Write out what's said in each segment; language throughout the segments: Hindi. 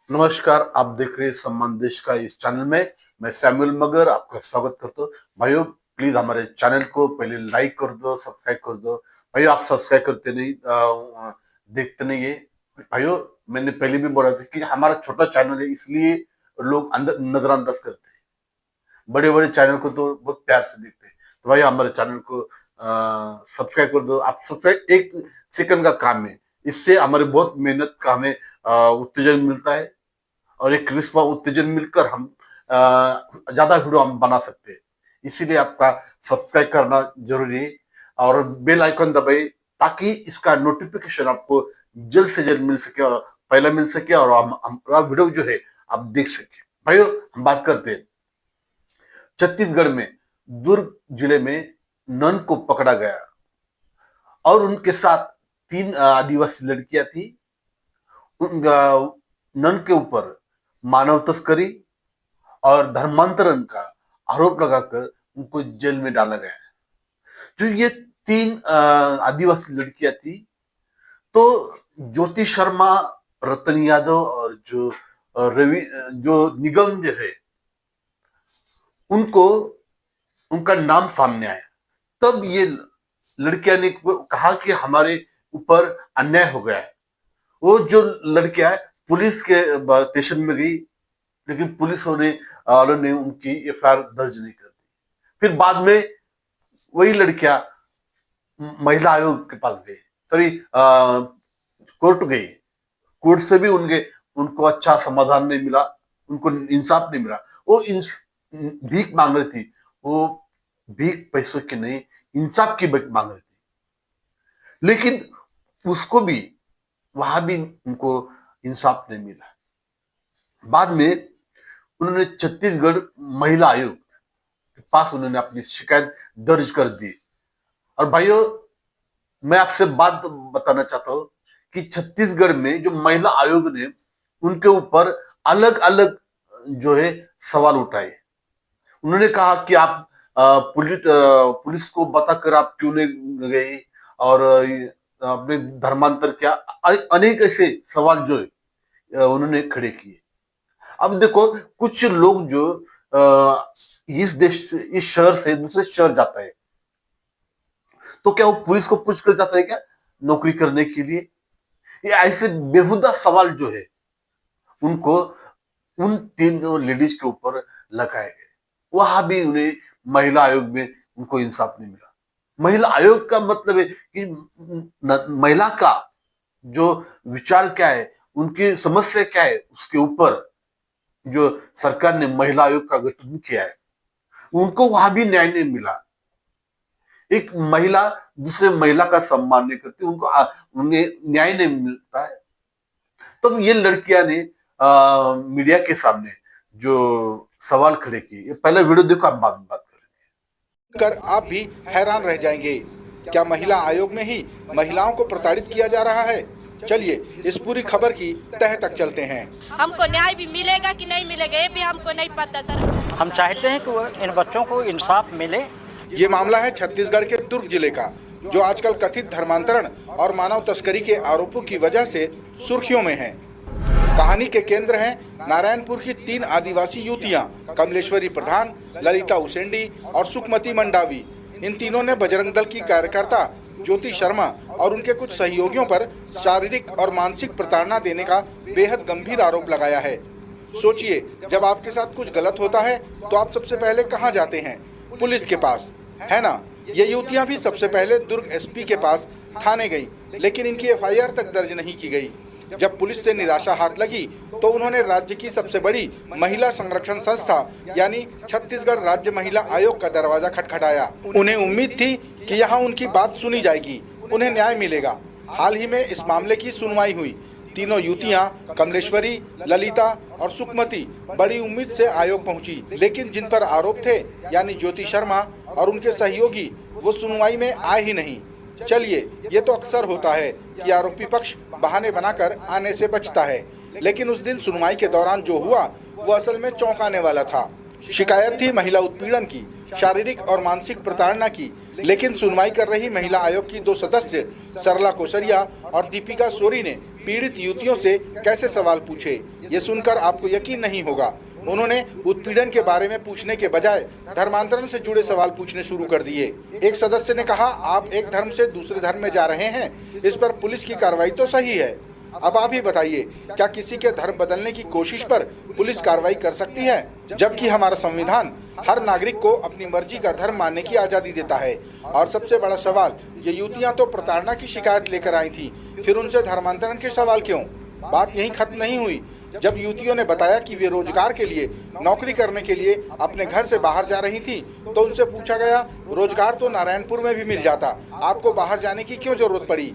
नमस्कार, आप देख रहे हैं सम्मान देश का इस चैनल में। मैं सैमुअल मगर आपका स्वागत करता हूँ। भाइयों, प्लीज हमारे चैनल को पहले लाइक कर दो, सब्सक्राइब कर दो। भाइयों, आप सब्सक्राइब करते नहीं, देखते नहीं है। भाइयों, मैंने पहले भी बोला था कि हमारा छोटा चैनल है, इसलिए लोग अंदर नजरअंदाज करते हैं। बड़े बड़े चैनल को तो बहुत प्यार से देखते हैं। तो भाई, हमारे चैनल को सब्सक्राइब कर दो। आप सब्सक्राइब, एक सेकंड का काम है। इससे हमारे बहुत मेहनत का हमें उत्तेजन मिलता है, और एक क्रिस्पा उत्तेजन मिलकर हम ज्यादा वीडियो हम बना सकते हैं। इसीलिए आपका सब्सक्राइब करना जरूरी है, और बेल आइकन दबाइए, ताकि इसका नोटिफिकेशन आपको जल्द से जल्द मिल सके, और पहले मिल सके, और हम हमारा वीडियो जो है आप देख सके। भाइयों, हम बात करते हैं छत्तीसगढ़ में दुर्ग जिले में नन को पकड़ा गया, और उनके साथ तीन आदिवासी लड़कियां थी। उन नन के ऊपर मानव तस्करी और धर्मांतरण का आरोप लगाकर उनको जेल में डाला गया। जो ये तीन आदिवासी लड़कियां थी, तो ज्योति शर्मा, रतन यादव, और जो रवि, जो निगम जो है, उनको उनका नाम सामने आया। तब ये लड़कियां ने कहा कि हमारे ऊपर अन्याय हो गया है। वो जो लड़कियां पुलिस के स्टेशन में गई, लेकिन पुलिस वालों ने उनकी एफआईआर दर्ज नहीं कर दी। फिर बाद में वही लड़कियां महिला आयोग के पास गई, सॉरी, कोर्ट गई। कोर्ट से भी उनको अच्छा समाधान नहीं मिला, उनको इंसाफ नहीं मिला। वो भीख मांग रही थी। वो भीख पैसों की नहीं, इंसाफ की भीख मांग रही थी। लेकिन उसको भी, वहां भी उनको इंसाफ नहीं मिला। बाद में उन्होंने छत्तीसगढ़ महिला आयोग के पास उन्होंने अपनी शिकायत दर्ज कर दी। और भाइयों, मैं आपसे बात बताना चाहता हूं कि छत्तीसगढ़ में जो महिला आयोग ने उनके ऊपर अलग अलग जो है सवाल उठाए। उन्होंने कहा कि आप पुलिस को बताकर आप क्यों नहीं गए, और आपने धर्मांतर क्या, अनेक ऐसे सवाल जो है उन्होंने खड़े किए। अब देखो, कुछ लोग जो इस शहर से दूसरे शहर जाता है, तो क्या वो पुलिस को पूछ कर जाता है क्या नौकरी करने के लिए? ये ऐसे बेहुदा सवाल जो है, उनको उन तीन लेडीज के ऊपर लगाए गए। वहां भी उन्हें महिला आयोग में उनको इंसाफ नहीं मिला। महिला आयोग का मतलब है कि महिला का जो विचार क्या है, उनकी समस्या क्या है, उसके ऊपर जो सरकार ने महिला आयोग का गठन किया है, उनको वहां भी न्याय नहीं मिला। एक महिला दूसरे महिला का सम्मान नहीं करती, उन्हें न्याय नहीं मिलता है। तब ये लड़कियां ने मीडिया के सामने जो सवाल खड़े किए, ये पहले वीडियो देखो, हम बाद में बात कर आप भी हैरान रह जाएंगे। क्या महिला आयोग में ही महिलाओं को प्रताड़ित किया जा रहा है? चलिए इस पूरी खबर की तह तक चलते हैं। हमको न्याय भी मिलेगा कि नहीं मिलेगा, ये भी हमको नहीं पता सर। हम चाहते हैं कि वो इन बच्चों को इंसाफ मिले। ये मामला है छत्तीसगढ़ के दुर्ग जिले का, जो आजकल कथित धर्मांतरण और मानव तस्करी के आरोपों की वजह से सुर्खियों में है। कहानी के केंद्र हैं नारायणपुर की तीन आदिवासी युवतियां, कमलेश्वरी प्रधान, ललिता उसेंडी और सुखमती मंडावी। इन तीनों ने बजरंग दल की कार्यकर्ता ज्योति शर्मा और उनके कुछ सहयोगियों पर शारीरिक और मानसिक प्रताड़ना देने का बेहद गंभीर आरोप लगाया है। सोचिए, जब आपके साथ कुछ गलत होता है तो आप सबसे पहले कहाँ जाते हैं? पुलिस के पास, है ना? ये युवतियां भी सबसे पहले दुर्ग एसपी के पास थाने गई, लेकिन इनकी एफआईआर तक दर्ज नहीं की गई। जब पुलिस से निराशा हाथ लगी तो उन्होंने राज्य की सबसे बड़ी महिला संरक्षण संस्था यानी छत्तीसगढ़ राज्य महिला आयोग का दरवाजा खटखटाया। उन्हें उम्मीद थी कि यहाँ उनकी बात सुनी जाएगी, उन्हें न्याय मिलेगा। हाल ही में इस मामले की सुनवाई हुई। तीनों युवतियां कमलेश्वरी, ललिता और सुखमती बड़ी उम्मीद से आयोग पहुंची, लेकिन जिन पर आरोप थे यानी ज्योति शर्मा और उनके सहयोगी, वो सुनवाई में आए ही नहीं। चलिए, ये तो अक्सर होता है कि आरोपी पक्ष बहाने बनाकर आने से बचता है, लेकिन उस दिन सुनवाई के दौरान जो हुआ वो असल में चौंकाने वाला था। शिकायत थी महिला उत्पीड़न की, शारीरिक और मानसिक प्रताड़ना की, लेकिन सुनवाई कर रही महिला आयोग की दो सदस्य सरला कोसरिया और दीपिका सोरी ने पीड़ित युवतियों से कैसे सवाल पूछे, ये सुनकर आपको यकीन नहीं होगा, उन्होंने उत्पीड़न के बारे में पूछने के बजाय धर्मांतरण से जुड़े सवाल पूछने शुरू कर दिए। एक सदस्य ने कहा, आप एक धर्म से दूसरे धर्म में जा रहे हैं, इस पर पुलिस की कार्रवाई तो सही है। अब आप ही बताइए, क्या किसी के धर्म बदलने की कोशिश पर पुलिस कार्रवाई कर सकती है? जबकि हमारा संविधान हर नागरिक को अपनी मर्जी का धर्म मानने की आज़ादी देता है। और सबसे बड़ा सवाल, ये युवतियां तो प्रताड़ना की शिकायत लेकर आई थी, फिर उनसे धर्मांतरण के सवाल क्यों? बात यहीं खत्म नहीं हुई। जब युवतियों ने बताया कि वे रोजगार के लिए, नौकरी करने के लिए अपने घर से बाहर जा रही थी, तो उनसे पूछा गया, रोजगार तो नारायणपुर में भी मिल जाता, आपको बाहर जाने की क्यों जरूरत पड़ी?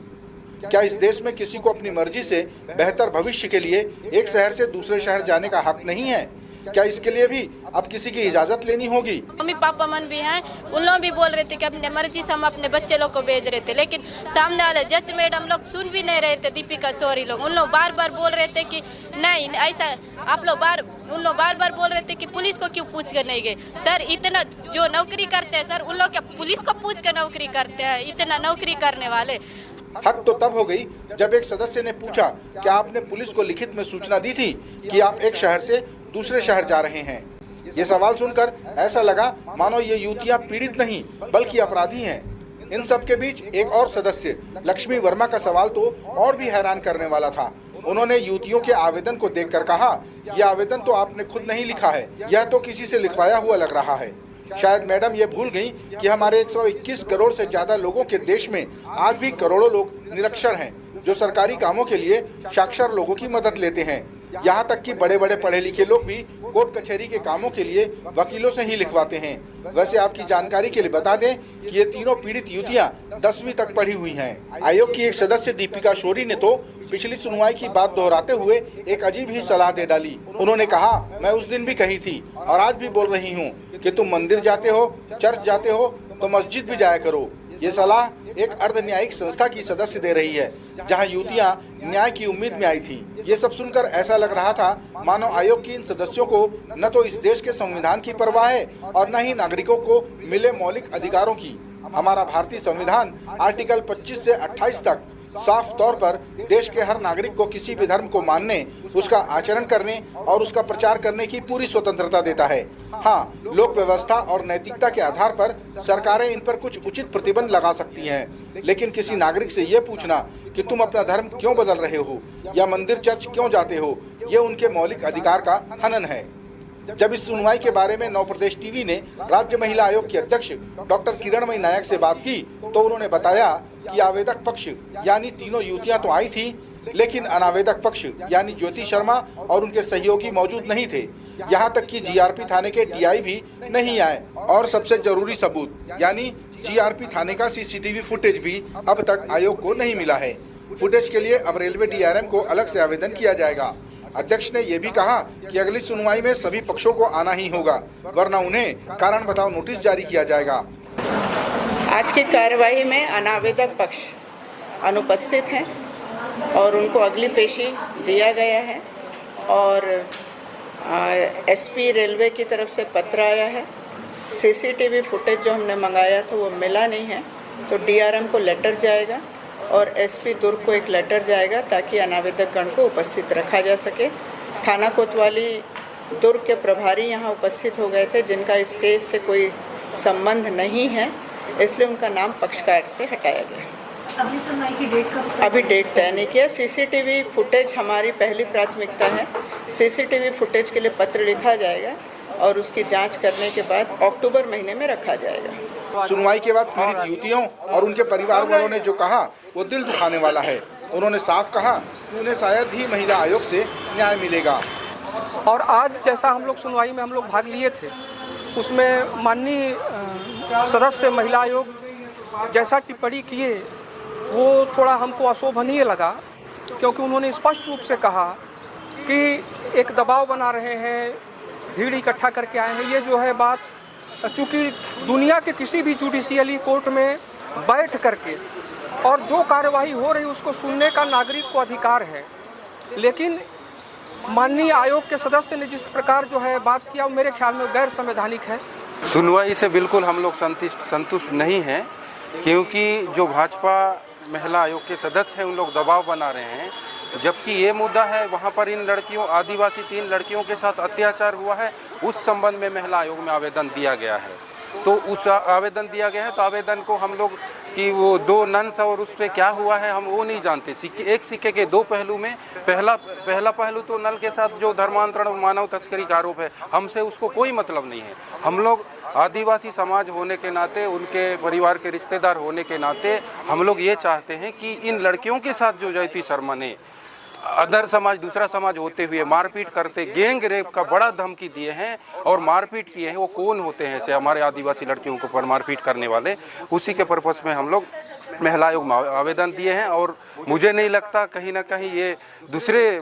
क्या इस देश में किसी को अपनी मर्जी से बेहतर भविष्य के लिए एक शहर से दूसरे शहर जाने का हक नहीं है? क्या इसके लिए भी अब किसी की इजाजत लेनी होगी? मम्मी पापा मन भी हैं, उन लोग भी बोल रहे थे कि अपने मर्जी से हम अपने बच्चे लोग को भेज रहे थे, लेकिन सामने वाले जज मैडम लोग सुन भी नहीं रहे थे। दीपिका सॉरी लोग, उन लोग बार बार बोल रहे थे कि नहीं ऐसा, आप लोग उन लोग बार बार बोल रहे थे कि पुलिस को क्यों पूछ कर नहीं गए। सर इतना जो नौकरी करते हैं सर, उन लोग क्या पुलिस को पूछ कर नौकरी करते हैं? इतना नौकरी करने वाले। हद तो तब हो गई जब एक सदस्य ने पूछा, क्या आपने पुलिस को लिखित में सूचना दी थी कि आप एक शहर से दूसरे शहर जा रहे हैं? ये सवाल सुनकर ऐसा लगा मानो ये युवतियां पीड़ित नहीं बल्कि अपराधी हैं। इन सब के बीच एक और सदस्य लक्ष्मी वर्मा का सवाल तो और भी हैरान करने वाला था। उन्होंने युवतियों के आवेदन को देखकर कहा, यह आवेदन तो आपने खुद नहीं लिखा है, यह तो किसी से लिखवाया हुआ लग रहा है। शायद मैडम ये भूल गई कि हमारे 121 करोड़ से ज्यादा लोगों के देश में आज भी करोड़ों लोग निरक्षर हैं, जो सरकारी कामों के लिए साक्षर लोगों की मदद लेते हैं। यहाँ तक कि बड़े बड़े पढ़े लिखे लोग भी कोर्ट कचहरी के कामों के लिए वकीलों से ही लिखवाते हैं। वैसे आपकी जानकारी के लिए बता दें कि ये तीनों पीड़ित युवतियां 10वीं तक पढ़ी हुई हैं। आयोग की एक सदस्य दीपिका शोरी ने तो पिछली सुनवाई की बात दोहराते हुए एक अजीब ही सलाह दे डाली। उन्होंने कहा, मैं उस दिन भी कही थी और आज भी बोल रही हूँ कि तुम मंदिर जाते हो, चर्च जाते हो तो मस्जिद भी जाया करो। ये सलाह एक अर्ध न्यायिक संस्था की सदस्य दे रही है, जहां युवतियां न्याय की उम्मीद में आई थी। ये सब सुनकर ऐसा लग रहा था मानो आयोग की इन सदस्यों को न तो इस देश के संविधान की परवाह है और न ही नागरिकों को मिले मौलिक अधिकारों की। हमारा भारतीय संविधान आर्टिकल 25 से 28 तक साफ तौर पर देश के हर नागरिक को किसी भी धर्म को मानने, उसका आचरण करने और उसका प्रचार करने की पूरी स्वतंत्रता देता है। हाँ, लोक व्यवस्था और नैतिकता के आधार पर सरकारें इन पर कुछ उचित प्रतिबंध लगा सकती हैं, लेकिन किसी नागरिक से ये पूछना कि तुम अपना धर्म क्यों बदल रहे हो या मंदिर चर्च क्यों जाते हो, ये उनके मौलिक अधिकार का हनन है। जब इस सुनवाई के बारे में नव प्रदेश टीवी ने राज्य महिला आयोग की अध्यक्ष डॉक्टर किरणमयी नायक से बात की, तो उन्होंने बताया कि आवेदक पक्ष यानी तीनों युवतियां तो आई थी, लेकिन अनावेदक पक्ष यानी ज्योति शर्मा और उनके सहयोगी मौजूद नहीं थे। यहां तक कि जीआरपी थाने के टीआई भी नहीं आए और सबसे जरूरी सबूत यानी जीआरपी थाने का सीसीटीवी फुटेज भी अब तक आयोग को नहीं मिला है। फुटेज के लिए अब रेलवे डीआरएम को अलग से आवेदन किया जाएगा। अध्यक्ष ने यह भी कहा कि अगली सुनवाई में सभी पक्षों को आना ही होगा, वरना उन्हें कारण बताओ नोटिस जारी किया जाएगा। आज की कार्यवाही में अनावेदक पक्ष अनुपस्थित हैं और उनको अगली पेशी दिया गया है और एसपी रेलवे की तरफ से पत्र आया है। सीसीटीवी फुटेज जो हमने मंगाया था वो मिला नहीं है, तो डीआरएम को लेटर जाएगा और एसपी दुर्ग को एक लेटर जाएगा ताकि अनावेदक गण को उपस्थित रखा जा सके। थाना कोतवाली दुर्ग के प्रभारी यहाँ उपस्थित हो गए थे, जिनका इस केस से कोई संबंध नहीं है, इसलिए उनका नाम पक्षकार से हटाया गया। अगली सुनवाई की डेट कब? अभी डेट तय नहीं किया। सीसीटीवी फुटेज हमारी पहली प्राथमिकता है। सीसीटीवी फुटेज के लिए पत्र लिखा जाएगा और उसकी जांच करने के बाद अक्टूबर महीने में रखा जाएगा। सुनवाई के बाद पीड़ित युवतियों और उनके परिवार वालों ने जो कहा वो दिल दुखाने वाला है। उन्होंने साफ कहा कि उन्हें शायद ही महिला आयोग से न्याय मिलेगा। और आज जैसा हम लोग सुनवाई में हम लोग भाग लिए थे, उसमें माननीय सदस्य महिला आयोग जैसा टिप्पणी किए वो थोड़ा हमको अशोभनीय लगा, क्योंकि उन्होंने स्पष्ट रूप से कहा कि एक दबाव बना रहे हैं, भीड़ इकट्ठा करके आए हैं। ये जो है बात, चूँकि दुनिया के किसी भी जुडिशियली कोर्ट में बैठ करके और जो कार्यवाही हो रही उसको सुनने का नागरिक को अधिकार है, लेकिन माननीय आयोग के सदस्य ने जिस प्रकार जो है बात किया वो मेरे ख्याल में गैर संवैधानिक है। सुनवाई से बिल्कुल हम लोग संतुष्ट नहीं हैं, क्योंकि जो भाजपा महिला आयोग के सदस्य हैं उन लोग दबाव बना रहे हैं जबकि ये मुद्दा है वहाँ पर इन लड़कियों आदिवासी 3 लड़कियों के साथ अत्याचार हुआ है, उस संबंध में महिला आयोग में आवेदन दिया गया है। तो उस आवेदन दिया गया है, तो आवेदन को हम लोग कि वो 2 नन्स और उस पर क्या हुआ है हम वो नहीं जानते। एक सिक्के के 2 पहलू में पहला पहलू तो नल के साथ जो धर्मांतरण और मानव तस्करी का आरोप है, हमसे उसको कोई मतलब नहीं है। हम लोग आदिवासी समाज होने के नाते, उनके परिवार के रिश्तेदार होने के नाते हम लोग ये चाहते हैं कि इन लड़कियों के साथ जो जयती शर्मा ने अदर समाज दूसरा समाज होते हुए मारपीट करते, गैंग रेप का बड़ा धमकी दिए हैं और मारपीट किए हैं, वो कौन होते हैं ऐसे हमारे आदिवासी लड़कियों को पर मारपीट करने वाले, उसी के पर्पस में हम लोग महिला आयोग में आवेदन दिए हैं। और मुझे नहीं लगता कहीं ना कहीं ये दूसरे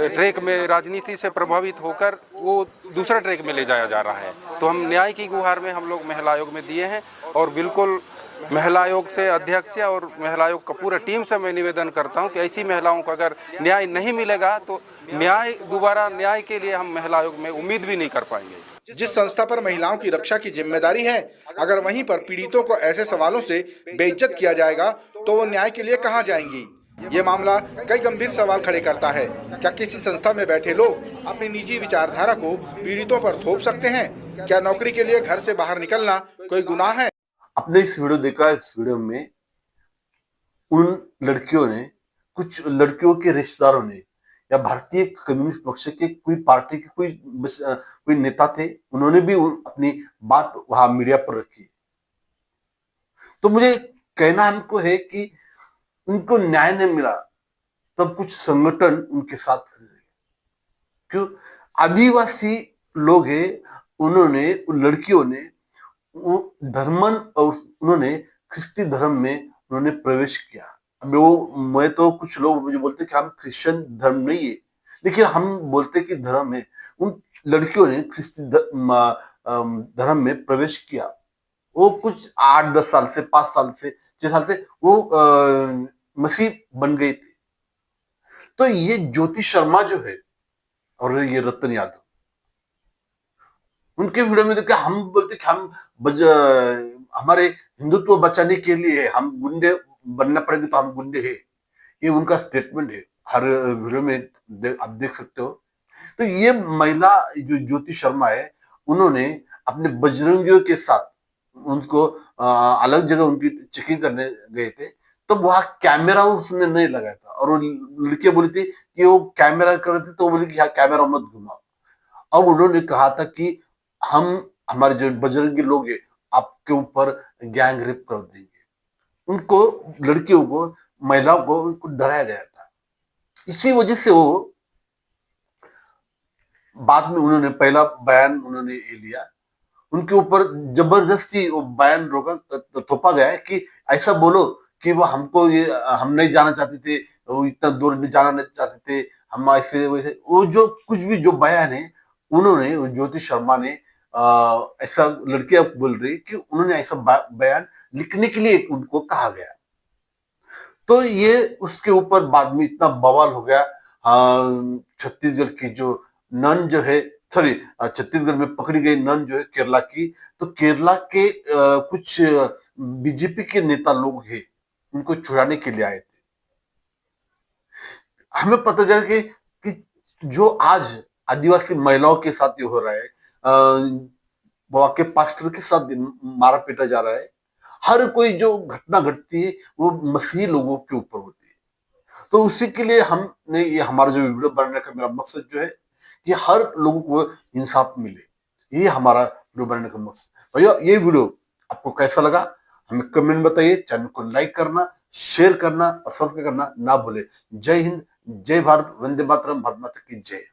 ट्रैक में राजनीति से प्रभावित होकर वो दूसरा ट्रैक में ले जाया जा रहा है। तो हम न्याय की गुहार में हम लोग महिला आयोग में दिए हैं और बिल्कुल महिला आयोग से अध्यक्ष और महिला आयोग का पूरा टीम से मैं निवेदन करता हूं कि ऐसी महिलाओं को अगर न्याय नहीं मिलेगा तो दोबारा न्याय के लिए हम महिला आयोग में उम्मीद भी नहीं कर पाएंगे। जिस संस्था पर महिलाओं की रक्षा की जिम्मेदारी है, अगर वहीं पर पीड़ितों को ऐसे सवालों से बेइज्जत किया जाएगा तो वो न्याय के लिए कहां जाएंगी। ये मामला कई गंभीर सवाल खड़े करता है। क्या किसी संस्था में बैठे लोग अपनी निजी विचारधारा को पीड़ितों पर थोप सकते हैं? क्या नौकरी के लिए घर से बाहर निकलना कोई गुनाह है? आपने इस वीडियो देखा, इस वीडियो में उन लड़कियों ने, कुछ लड़कियों के रिश्तेदारों ने या भारतीय कम्युनिस्ट पक्ष के कोई पार्टी के कोई नेता थे, उन्होंने भी अपनी बात वहां मीडिया पर रखी। तो मुझे कहना हमको है कि उनको न्याय नहीं मिला, तब कुछ संगठन उनके साथ खड़े रहे। क्यों? आदिवासी लोग हैं, उन्होंने, उन लड़कियों ने वो धर्मन और उन्होंने ख्रिस्ती धर्म में उन्होंने प्रवेश किया। अब मैं तो कुछ लोग मुझे बोलते कि हम क्रिश्चियन धर्म नहीं है, लेकिन हम बोलते कि धर्म है। उन लड़कियों ने ख्रिस्ती धर्म में प्रवेश किया। वो कुछ 8-10 साल से, 5 साल से, 6 साल से वो मसीह बन गए थे। तो ये ज्योति शर्मा जो है और ये रतन यादव, उनके वीडियो में देखा, हम बोलते कि हम हमारे हिंदुत्व बचाने के लिए हम गुंडे बनना पड़ेगा, तो हम गुंडे हैं। ये उनका स्टेटमेंट है, हर वीडियो में आप देख सकते हो। तो ये महिला जो ज्योति शर्मा है, उन्होंने अपने बजरंगियों के साथ उनको अलग जगह उनकी चेकिंग करने गए थे, तो वहां कैमरा उसने नहीं लगाया था। और वो लड़कियां बोली थी कि वो कैमरा कर रहे थे, तो वो बोली कि हाँ कैमरा मत घुमाओ। और उन्होंने कहा था कि हम, हमारे जो बजरंगी लोग हैं, आपके ऊपर गैंग रेप कर देंगे। उनको, लड़कियों को, महिलाओं को उनको डराया गया था। इसी वजह से वो बाद में उन्होंने पहला बयान उन्होंने ये लिया, उनके ऊपर जबरदस्ती वो बयान थोपा गया है कि ऐसा बोलो कि वो हमको, ये हम नहीं जाना चाहते थे, वो इतना दूर नहीं जाना नहीं चाहते थे, हम ऐसे वैसे, वो जो कुछ भी जो बयान है उन्होंने, ज्योति शर्मा ने ऐसा, लड़कियां बोल रही कि उन्होंने ऐसा बयान लिखने के लिए उनको कहा गया। तो ये उसके ऊपर बाद में इतना बवाल हो गया। छत्तीसगढ़ की जो नन जो है, सॉरी, छत्तीसगढ़ में पकड़ी गई नन जो है केरला की, तो केरला के कुछ बीजेपी के नेता लोग हैं, उनको छुड़ाने के लिए आए थे। हमें पता चला कि जो आज आदिवासी महिलाओं के साथ ये हो रहा है, वहां के पास्टर के साथ मारा पीटा जा रहा है, हर कोई जो घटना घटती है वो मसीही लोगों के ऊपर होती है। तो उसी के लिए हमने ये, हमारा जो वीडियो बनाने का मेरा मकसद जो है कि हर लोगों को इंसाफ मिले, ये हमारा वीडियो बनाने का मकसद। भैया ये वीडियो आपको कैसा लगा हमें कमेंट बताइए। चैनल को लाइक करना, शेयर करना और सब्सक्राइब करना ना भूले। जय हिंद, जय भारत, वंदे मातरम, भारत माता की जय।